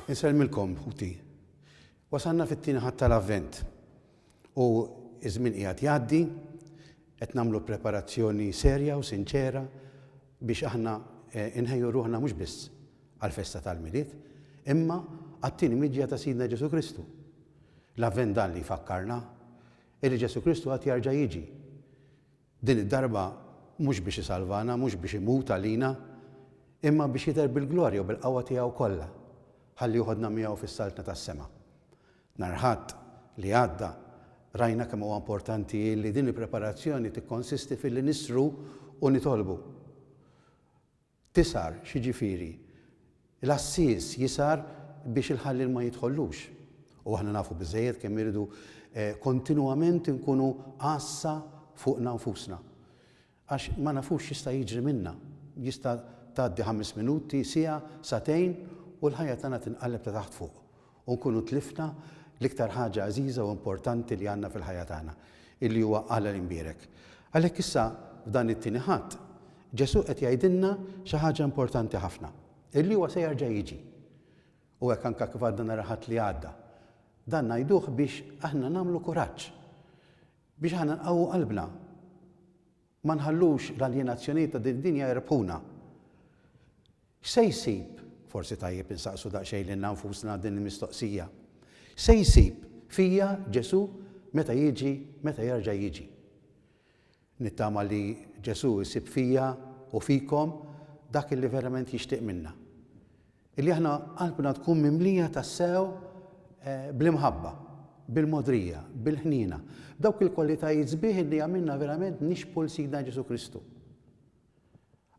Inselmilkom, ħuti. Wasanna fit-tieni ħadd tal-Avvent. U iż-żmien qiegħed jgħaddi, qed nagħmlu preparazzjoni serja u sinċera biex aħna inħejju ruħna mhux biss għall-festa tal-Milied, imma għat-tieni miġja ta' Sidna Ġesu Kristu. L-Avvent dan li jfakkarna li Ġesu Kristu qatt jerġa' jiġi. Din id-darba mhux biex isalvana, mhux biex imut għalina, imma biex jidher bil-glorja u bil-qawwa tiegħu kollha ħalli joħodna miegħu fis-saltna tas-sema. Nhar Ħadd li għadda rajna kemm huwa importanti li din il-preparazzjoni tikkonsisti fil-li nisru u nitolbu. Tisar xiġifieri l-assis jisar biex il-ħallil ma jidħollux. U aħna nafu biżżejjed kemm iridu kontinwament inkunu għassa fuqna nfusna. Għax ma nafux x'jista' jiġri minnha. Jista' tgħaddi 5 minuti, siegħa, satejn u l-ħajja tagħna tinqalleb ta' taħt fuq. U nkunu tlifna l-iktar ħaġa għażiża u importanti li għandna fil-ħajja tagħna, illi huwa Alla l-imbierek. Għalhekk issa f'dan it-tieni ħadd, Ġesu qed jgħidilna xi ħaġa importanti ħafna, illi huwa se jerġa' jiġi. U hekk anke kif għadna nara ħadd li għadda. Dan ngħiduh biex aħna nagħmlu kuraġġ, biex aħna nqawwu qalbna. Ma nħallux l-aljenazzjonijiet ta' din dinja jirbħuna. Se jsib, forsi tajjeb insaqsu daqsxejn lil nfusna din il-mistoqsija. Se jsib fija Ġesu meta jiġi, meta jerġa' jiġi. Nittama li Ġesu jsib fija u fikom dak li verament jixtieq minna. Illi aħna qalbna tkun mimlija tas-sew bl-imħabba, bil-modrija, bil-ħnina, dawk il-kwalitajiet sbieħ li għamilna verament nixbu l-Sidna Ġesu Kristu.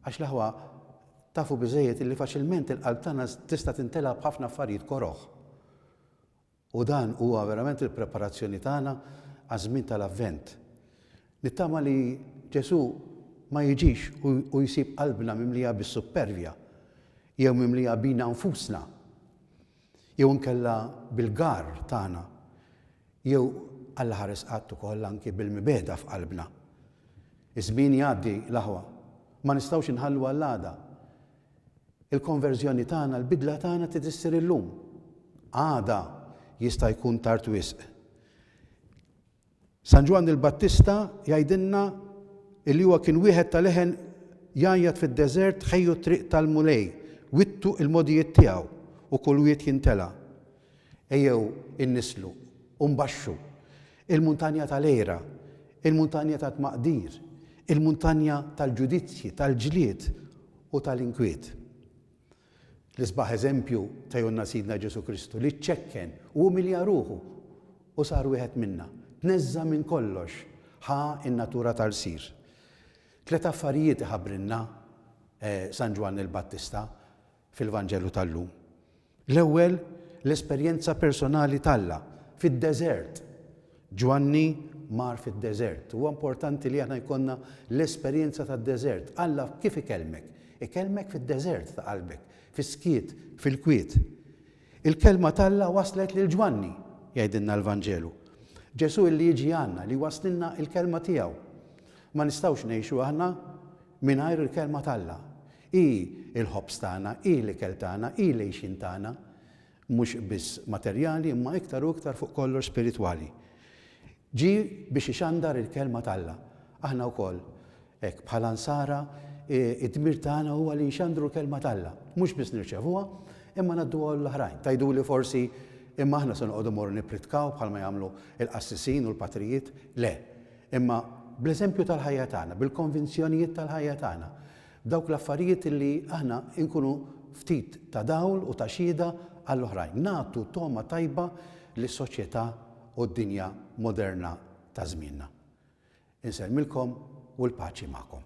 Għax l-aħwa tafu biżżejjed illi faċilment il-qalb tagħna tista' tintelha b'ħafna affarijiet koroħ. U dan huwa verament il-preparazzjoni tagħna għaż-żmien tal-Avvent. Nittama li Ġesu ma jiġix u jsib qalbna mimlija bis-supervja, jew mimlija bina nfusna, jew inkella bil-gar tagħna, jew Alla ħares qatt ukoll anke bil-mibeda f'qalbna. Iż-żmien jgħaddi l-aħwa, ma nistgħux inħallu għall-għada. Il-konverżjoni tagħna, l-bidla tagħna titissir illum. Għada jista' jkun tard wisq. San Ġwan il-Battista jgħidilna li huwa kien wieħed tal-eħen jgħajjad fid-deżert ħejju triq tal-mulej, wittu il-modijiet tiegħu u kull wieħed jintela. Ejjew innislu u mbaxxu il-muntanja tal-Ejra, il-muntanja tat-Tmaqdir, il-muntanja tal-ġudizzji, tal-ġlied u tal-inkwiet. L-isbaħ eżempju ta' jonna Sidna Ġesu Kristu li ċekken u umilja ruħu u sar wieħed minna. Tneżża minn kollox, ħa in-natura tal-sir. 3 affarijiet iħabbrilna San Ġwan il-Battista fil-Vanġelu tal-lum. L-ewwel l-esperjenza personali tagħha fid-deżert. Ġwanni mar fid-deżert. Huwa importanti li aħna jkollna l-esperjenza tad-deżert. Alla kif ikellmek? Ikellmek fid-deżert ta' qalbek, fis-skiet, fil-kwiet. Il-kelma tagħha waslet lil Ġwanni, jgħidilna l-Vanġelu. Ġesu li jiġi għandna li waslilna il-kelma tiegħu. Ma nistgħux ngħixu aħna mingħajr il-kelma tagħha. I il-ħobs tagħna, i l-ikel tagħna, i l-għejxin tagħna, mhux biss materjali imma iktar u iktar fuq kollox spiritwali. Ġi biex ixandar il-kelma tagħha. Aħna wkoll hekk bħala nsara id-dmir tagħna huwa li nxandru l-kelma tagħha. Mhux biss nirċevuha, imma ngħadduha l-oħrajn. Tgħiduli forsi imma aħna se noqogħdu morru nippritkaw bħalma jagħmlu l-qassisin u l-patrijiet. Le, imma bl-eżempju tal-ħajja tagħna, bil-konvinzjonijiet tal-ħajja tagħna. Dawk l-affarijiet li aħna nkunu ftit ta' dawl u ta' xhieda għall-oħrajn. Nagħtu toma tajba lis-soċjetà u d-dinja moderna ta' żmienna. Insellmilkom u l-paċi magħkom.